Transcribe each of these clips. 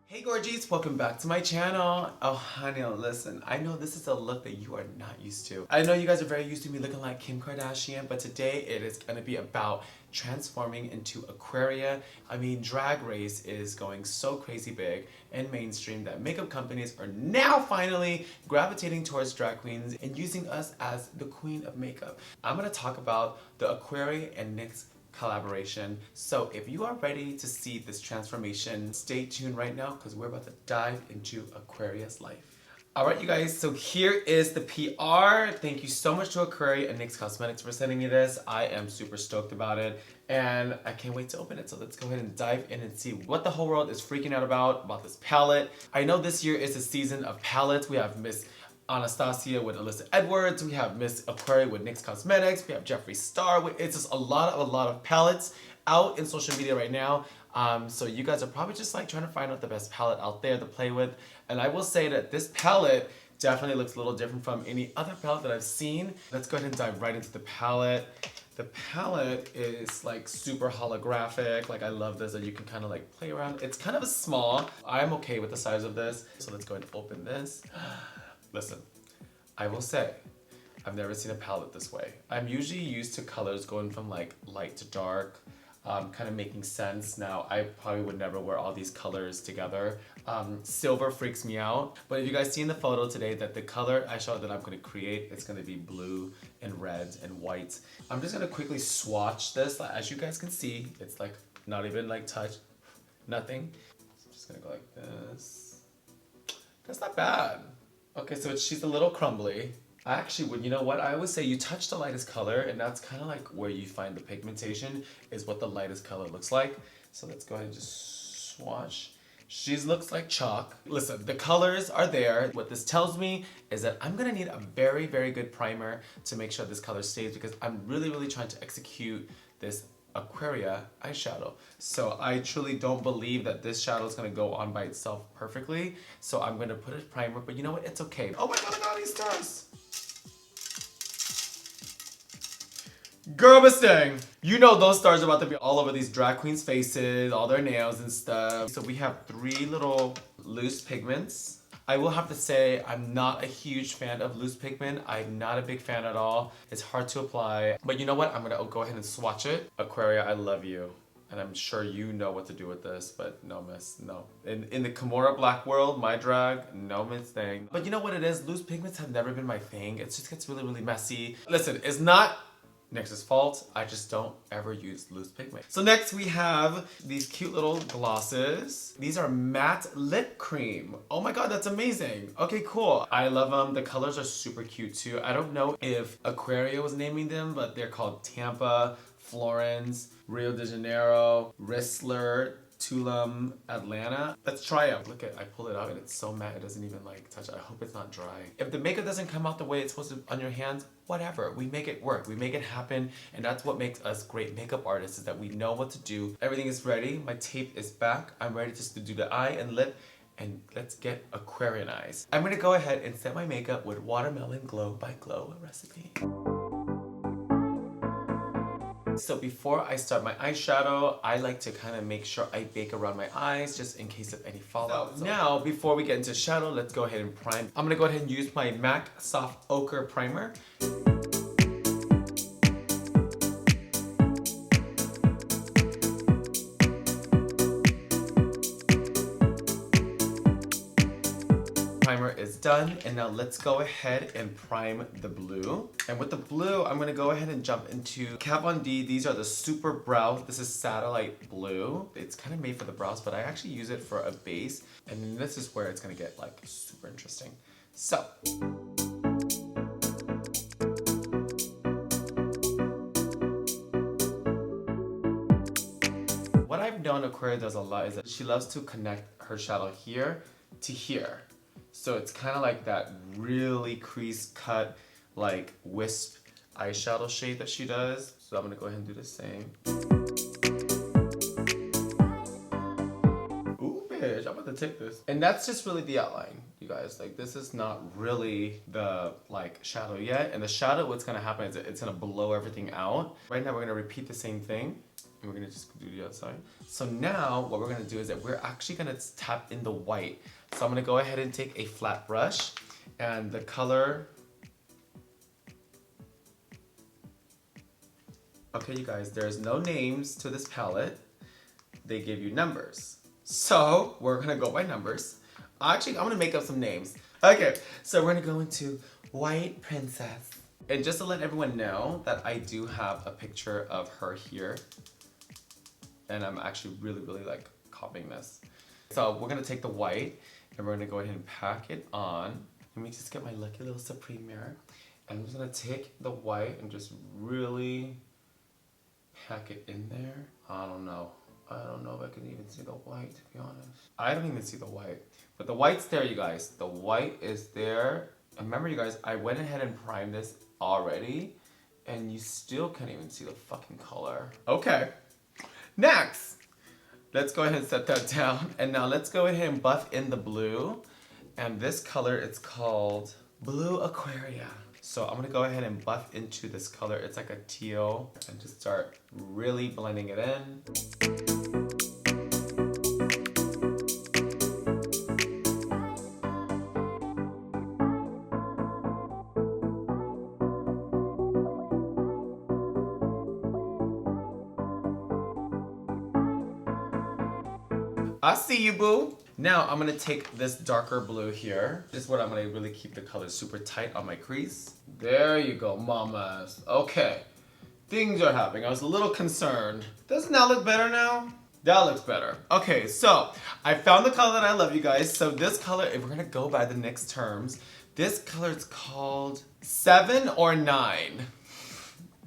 Hey gorgies, welcome back to my channel. Oh honey, listen, I know this is a look that you are not used to. I know you guys are very used to me looking like Kim Kardashian, but today it is going to be about transforming into Aquaria. I mean, Drag Race is going so crazy big and mainstream that makeup companies are now finally gravitating towards drag queens and using us as the queen of makeup. I'm going to talk about the Aquaria and NYX collaboration. So if you are ready to see this transformation, stay tuned right now because we're about to dive into Aquaria's life. Alright you guys, so here is the PR. Thank you so much to Aquaria and NYX Cosmetics for sending me this. I am super stoked about it and I can't wait to open it. So let's go ahead and dive in and see what the whole world is freaking out about this palette. I know this year is a season of palettes. We have Miss Anastasia with Alyssa Edwards, we have Miss Aquaria with NYX Cosmetics, we have Jeffree Star with, it's just a lot of palettes out in social media right now. So you guys are probably just like trying to find out the best palette out there to play with. And I will say that this palette definitely looks a little different from any other palette that I've seen. Let's go ahead and dive right into the palette. The palette is like super holographic. Like I love this that you can kind of like play around. It's kind of a small. I'm okay with the size of this. So let's go ahead and open this. Listen, I will say, I've never seen a palette this way. I'm usually used to colors going from like light to dark, kind of making sense. Now, I probably would never wear all these colors together. Silver freaks me out. But if you guys see in the photo today that the color eyeshadow that I'm going to create, it's going to be blue and red and white. I'm just going to quickly swatch this. As you guys can see, it's like not even like touch, nothing. I'm just going to go like this. That's not bad. Okay, so she's a little crumbly. I actually would, you know what? I always say you touch the lightest color and that's kind of like where you find the pigmentation is what the lightest color looks like. So let's go ahead and just swatch. She looks like chalk. Listen, the colors are there. What this tells me is that I'm gonna need a very, very good primer to make sure this color stays because I'm really, really trying to execute this Aquaria eyeshadow. So I truly don't believe that this shadow is going to go on by itself perfectly. So I'm going to put a primer, but you know what? It's okay. Oh my god, look at all these stars. Girl Mustang, you know those stars are about to be all over these drag queens' faces, all their nails and stuff. So we have 3 little loose pigments. I will have to say I'm not a huge fan of loose pigment. I'm not a big fan at all. It's hard to apply. But you know what? I'm gonna go ahead and swatch it. Aquaria, I love you. And I'm sure you know what to do with this, but no miss, no. In the Kimora Blac world, my drag, no miss thing. But you know what it is? Loose pigments have never been my thing. It just gets really, really messy. Listen, it's not NYX's fault, I just don't ever use loose pigment. So next we have these cute little glosses. These are matte lip cream. Oh my god, that's amazing. Okay, cool. I love them. The colors are super cute too. I don't know if Aquaria was naming them, but they're called Tampa, Florence, Rio de Janeiro, Whistler, Tulum, Atlanta. Let's try it. Look at, I pull it out and it's so matte it doesn't even like touch it. I hope it's not dry. If the makeup doesn't come out the way it's supposed to on your hands, whatever. We make it work. We make it happen. And that's what makes us great makeup artists is that we know what to do. Everything is ready. My tape is back. I'm ready just to do the eye and lip. And let's get Aquarian eyes. I'm gonna go ahead and set my makeup with Watermelon Glow by Glow recipe. So before I start my eyeshadow, I like to kind of make sure I bake around my eyes just in case of any fallout. So now, before we get into shadow, let's go ahead and prime. I'm gonna go ahead and use my MAC Soft Ochre Primer. Primer is done, and now let's go ahead and prime the blue. And with the blue, I'm gonna go ahead and jump into Kat Von D. These are the Super Brows. This is Satellite Blue. It's kind of made for the brows, but I actually use it for a base. And this is where it's gonna get like super interesting. So. What I've known Aquaria does a lot is that she loves to connect her shadow here to here. So it's kind of like that really crease cut, like wisp eyeshadow shade that she does. So I'm gonna go ahead and do the same. Ooh, bitch, I'm about to take this. And that's just really the outline, you guys. Like this is not really the like shadow yet. And the shadow, what's gonna happen is it's gonna blow everything out. Right now we're gonna repeat the same thing. we're gonna just do the other side. So now what we're gonna do is that we're actually gonna tap in the white. So I'm gonna go ahead and take a flat brush and the color. Okay, you guys, there's no names to this palette. They give you numbers. So we're gonna go by numbers. Actually, I'm gonna make up some names. Okay, so we're gonna go into White Princess. And just to let everyone know that I do have a picture of her here. And I'm actually really like copying this. So we're gonna take the white and we're gonna go ahead and pack it on. Let me just get my lucky little Supreme mirror. And I'm just gonna take the white and just really pack it in there. I don't know if I can even see the white, to be honest. I don't even see the white. But the white's there, you guys. The white is there. And remember, you guys, I went ahead and primed this already. And you still can't even see the fucking color. Okay. Next. Let's go ahead and set that down. And now let's go ahead and buff in the blue. And this color, it's called Blue Aquaria. So I'm gonna go ahead and buff into this color. It's like a teal, and just start really blending it in. I see you, boo. Now I'm gonna take this darker blue here. This is what I'm gonna really keep the color super tight on my crease. There you go, mamas. Okay, things are happening. I was a little concerned. Doesn't that look better now? That looks better. Okay, so I found the color that I love, you guys. So this color, if we're gonna go by the NYX terms, this color is called 7 or 9.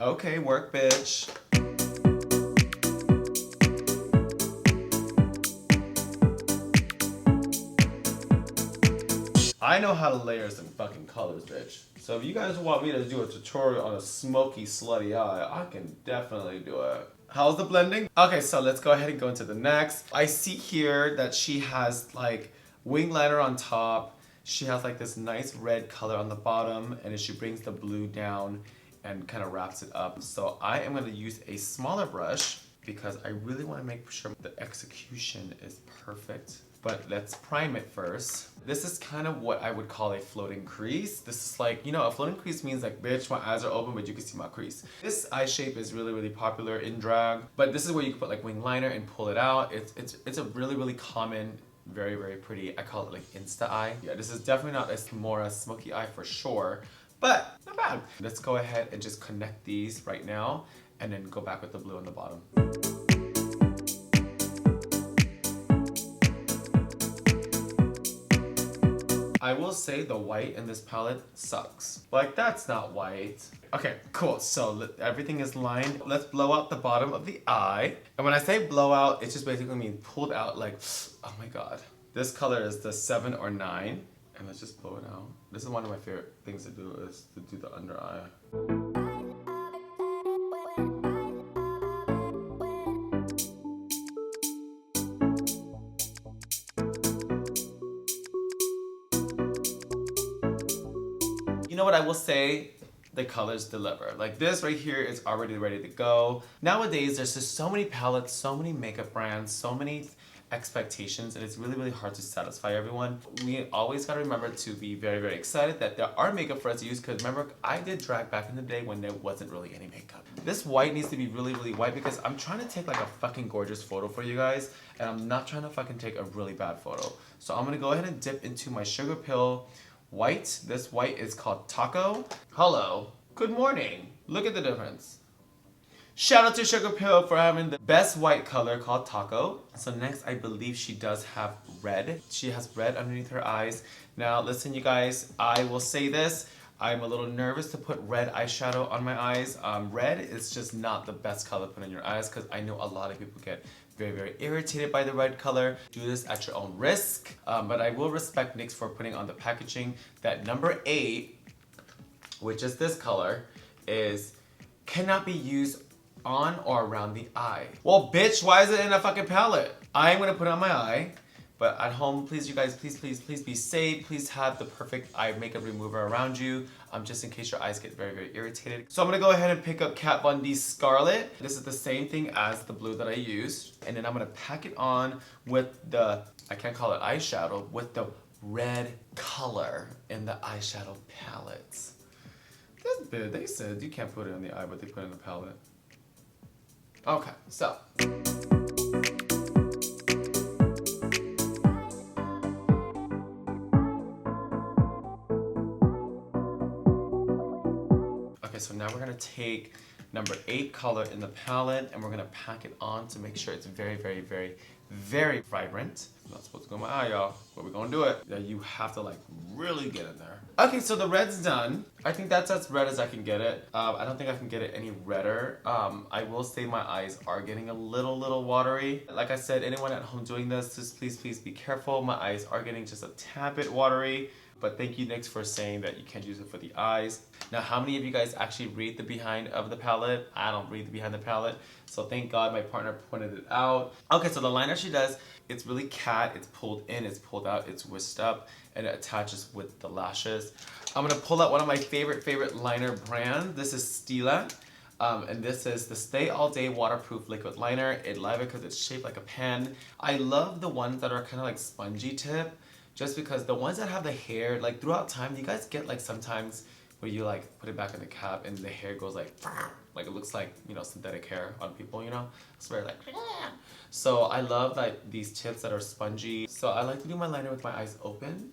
Okay, work, bitch. I know how to layer some fucking colors, bitch. So if you guys want me to do a tutorial on a smoky, slutty eye, I can definitely do it. How's the blending? Okay, so let's go ahead and go into the next. I see here that she has like wing liner on top. She has like this nice red color on the bottom, and then she brings the blue down and kind of wraps it up. So I am gonna use a smaller brush because I really wanna make sure the execution is perfect. But let's prime it first. This is kind of what I would call a floating crease. This is like, you know, a floating crease means like, bitch, my eyes are open, but you can see my crease. This eye shape is really popular in drag, but this is where you can put like wing liner and pull it out. It's a really common, very pretty, I call it like Insta eye. Yeah, this is definitely not a Kimora smoky eye for sure, but not bad. Let's go ahead and just connect these right now and then go back with the blue on the bottom. I will say the white in this palette sucks. Like, that's not white. Okay, cool. So everything is lined. Let's blow out the bottom of the eye. And when I say blow out, it just basically means pulled out like, oh my God. This color is the 7 or 9. And let's just blow it out. This is one of my favorite things to do, is to do the under eye. You know what I will say? The colors deliver. Like this right here is already ready to go. Nowadays, there's just so many palettes, so many makeup brands, so many expectations, and it's really hard to satisfy everyone. We always gotta remember to be very excited that there are makeup for us to use, because remember, I did drag back in the day when there wasn't really any makeup. This white needs to be really white because I'm trying to take like a fucking gorgeous photo for you guys, and I'm not trying to fucking take a really bad photo. So I'm gonna go ahead and dip into my Sugar Pill white. This white is called Taco. Hello. Good morning. Look at the difference. Shout out to Sugar Pill for having the best white color called Taco. So next, I believe she does have red. She has red underneath her eyes. Now listen, you guys, I will say this. I'm a little nervous to put red eyeshadow on my eyes. Red is just not the best color to put on your eyes, because I know a lot of people get very irritated by the red color. Do this at your own risk. But I will respect NYX for putting on the packaging that number 8, which is this color, cannot be used on or around the eye. Well, bitch, why is it in a fucking palette? I'm gonna put it on my eye, But at home, please, you guys, please, please, please be safe. Please have the perfect eye makeup remover around you, just in case your eyes get very, very irritated. So I'm gonna go ahead and pick up Kat Von D's Scarlet. This is the same thing as the blue that I used. And then I'm gonna pack it on with the, I can't call it eyeshadow, with the red color in the eyeshadow palettes. That's big. They said you can't put it on the eye, but they put it in the palette. Okay, so. Okay, so now we're gonna take number 8 color in the palette and we're gonna pack it on to make sure it's very, very, very, very vibrant. I'm not supposed to go in my eye, y'all, but we're gonna do it. Yeah, you have to like really get in there. Okay, so the red's done. I think that's as red as I can get it. I don't think I can get it any redder. I will say my eyes are getting a little watery. Like I said, anyone at home doing this, just please, please be careful. My eyes are getting just a tad bit watery. But thank you, NYX, for saying that you can't use it for the eyes. Now, how many of you guys actually read the behind of the palette? I don't read the behind the palette. So thank God my partner pointed it out. Okay, so the liner she does, it's really cat. It's pulled in, it's pulled out, it's whisked up, and it attaches with the lashes. I'm gonna pull out one of my favorite liner brands. This is Stila. And this is the Stay All Day Waterproof Liquid Liner. I love it because it's shaped like a pen. I love the ones that are kind of like spongy tip. Just because the ones that have the hair, like throughout time, you guys get like sometimes where you like put it back in the cap and the hair goes like it looks like, you know, synthetic hair on people, you know? It's very like, so I love like these tips that are spongy. So I like to do my liner with my eyes open.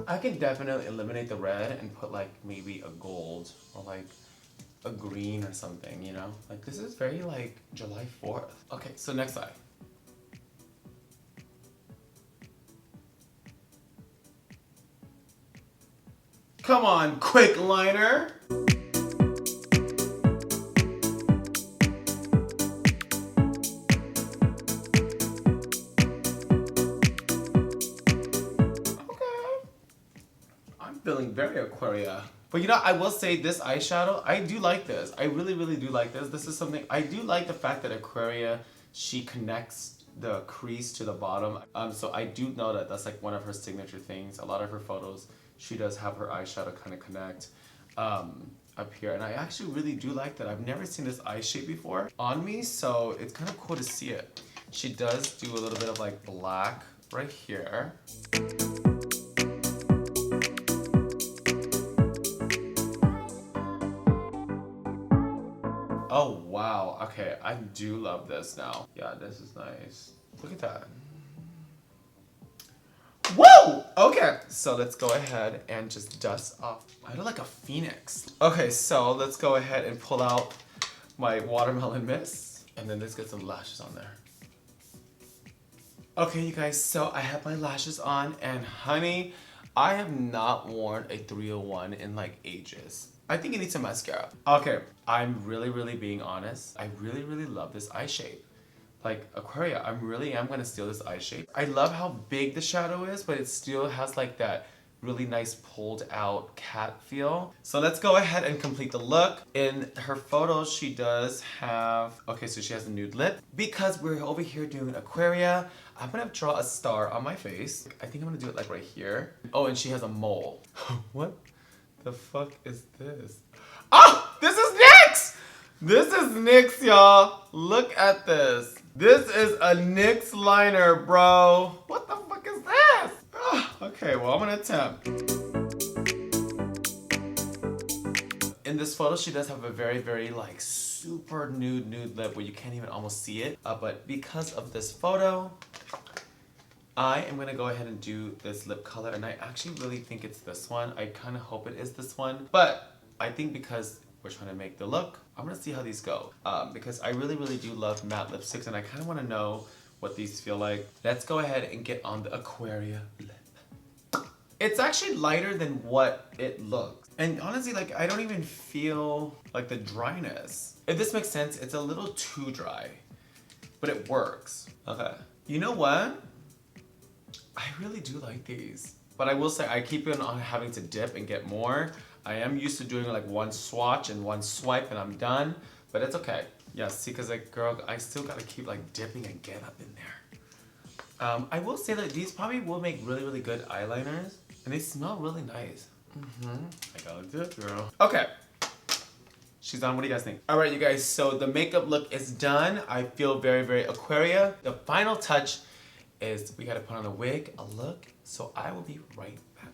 I can definitely eliminate the red and put like maybe a gold or like a green or something, you know? Like this is very like July 4th. Okay, so next eye. Come on, quick liner. Feeling very Aquaria. But you know, I will say this eyeshadow, I do like this. I really, really do like this. This is something, I do like the fact that Aquaria, she connects the crease to the bottom. So I do know that that's like one of her signature things. A lot of her photos, she does have her eyeshadow kind of connect up here. And I actually really do like that. I've never seen this eye shape before on me, so it's kind of cool to see it. She does do a little bit of like black right here. Oh wow, okay, I do love this now. Yeah, this is nice. Look at that. Whoa! Okay, so let's go ahead and just dust off. I look like a phoenix. Okay, so let's go ahead and pull out my watermelon mist. And then let's get some lashes on there. Okay, you guys, so I have my lashes on and honey, I have not worn a 301 in like ages. I think it needs some mascara. Okay, I'm really being honest. I really love this eye shape. Like Aquaria, I really am gonna steal this eye shape. I love how big the shadow is, but it still has like that really nice pulled out cat feel. So let's go ahead and complete the look. In her photos, she does have, okay, so she has a nude lip. Because we're over here doing Aquaria, I'm gonna draw a star on my face. I think I'm gonna do it like right here. Oh, and she has a mole. What the fuck is this? Oh, this is NYX! This is NYX, y'all. Look at this. This is a NYX liner, bro. What the fuck is this? Oh, okay, well, I'm gonna attempt. In this photo, she does have a very like super nude lip where you can't even almost see it. But because of this photo, I am gonna go ahead and do this lip color, and I actually really think it's this one. I kind of hope it is this one, but I think because we're trying to make the look, I'm gonna see how these go. Because I really do love matte lipsticks, and I kind of want to know what these feel like. Let's go ahead and get on the Aquaria lip. It's actually lighter than what it looks. And honestly, like, I don't even feel like the dryness. If this makes sense, it's a little too dry, but it works. Okay. You know what? I really do like these. But I will say I keep on having to dip and get more. I am used to doing like one swatch and one swipe and I'm done. But it's okay. Yeah, see, because like, girl, I still gotta keep like dipping and get up in there. I will say that these probably will make really, really good eyeliners. And they smell really nice. I gotta dip, girl. Okay. She's done. What do you guys think? Alright, you guys, so the makeup look is done. I feel very, very Aquaria. The final touch is we gotta put on a wig, a look. So I will be right back.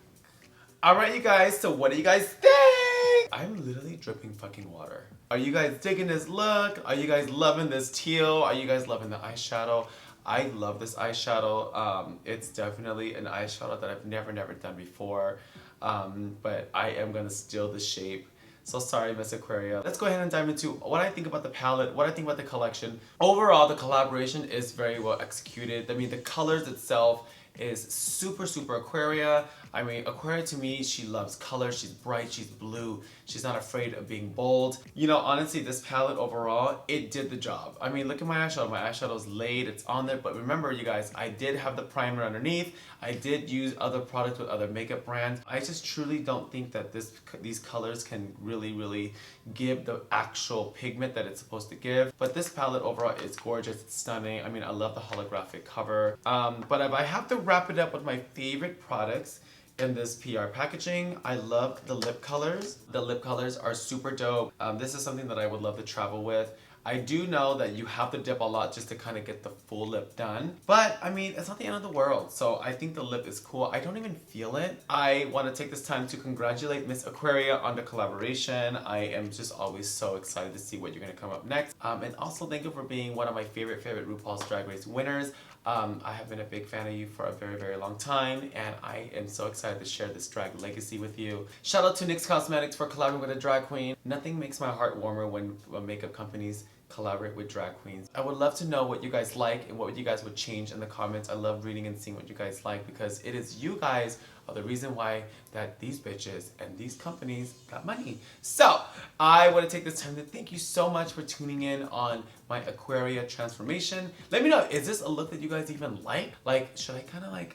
Alright, you guys, so what do you guys think? I'm literally dripping fucking water. Are you guys digging this look? Are you guys loving this teal? Are you guys loving the eyeshadow? I love this eyeshadow. It's definitely an eyeshadow that I've never done before. But I am gonna steal the shape. So sorry, Miss Aquaria. Let's go ahead and dive into what I think about the palette, what I think about the collection. Overall, the collaboration is very well executed. I mean, the colors itself is super, super Aquaria. I mean, Aquaria to me, she loves color. She's bright, she's blue. She's not afraid of being bold. You know, honestly, this palette overall, it did the job. I mean, look at my eyeshadow. My eyeshadow's laid, it's on there. But remember, you guys, I did have the primer underneath. I did use other products with other makeup brands. I just truly don't think that these colors can really give the actual pigment that it's supposed to give. But this palette overall is gorgeous, it's stunning. I mean, I love the holographic cover. But if I have to wrap it up with my favorite products in this PR packaging, I love the lip colors. The lip colors are super dope. This is something that I would love to travel with. I do know that you have to dip a lot just to kind of get the full lip done. But, I mean, it's not the end of the world. So I think the lip is cool. I don't even feel it. I want to take this time to congratulate Miss Aquaria on the collaboration. I am just always so excited to see what you're going to come up next. And also thank you for being one of my favorite RuPaul's Drag Race winners. I have been a big fan of you for a very long time, and I am so excited to share this drag legacy with you. Shout out to NYX Cosmetics for collaborating with a drag queen. Nothing makes my heart warmer when makeup companies collaborate with drag queens. I would love to know what you guys like and what you guys would change in the comments. I love reading and seeing what you guys like because it is you guys are the reason why that these bitches and these companies got money. So I want to take this time to thank you so much for tuning in on my Aquaria transformation. Let me know, is this a look that you guys even like? Like, should I kind of like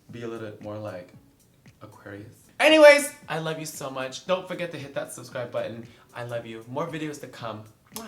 be a little bit more like Aquarius? Anyways, I love you so much. Don't forget to hit that subscribe button. I love you. More videos to come. Mwah.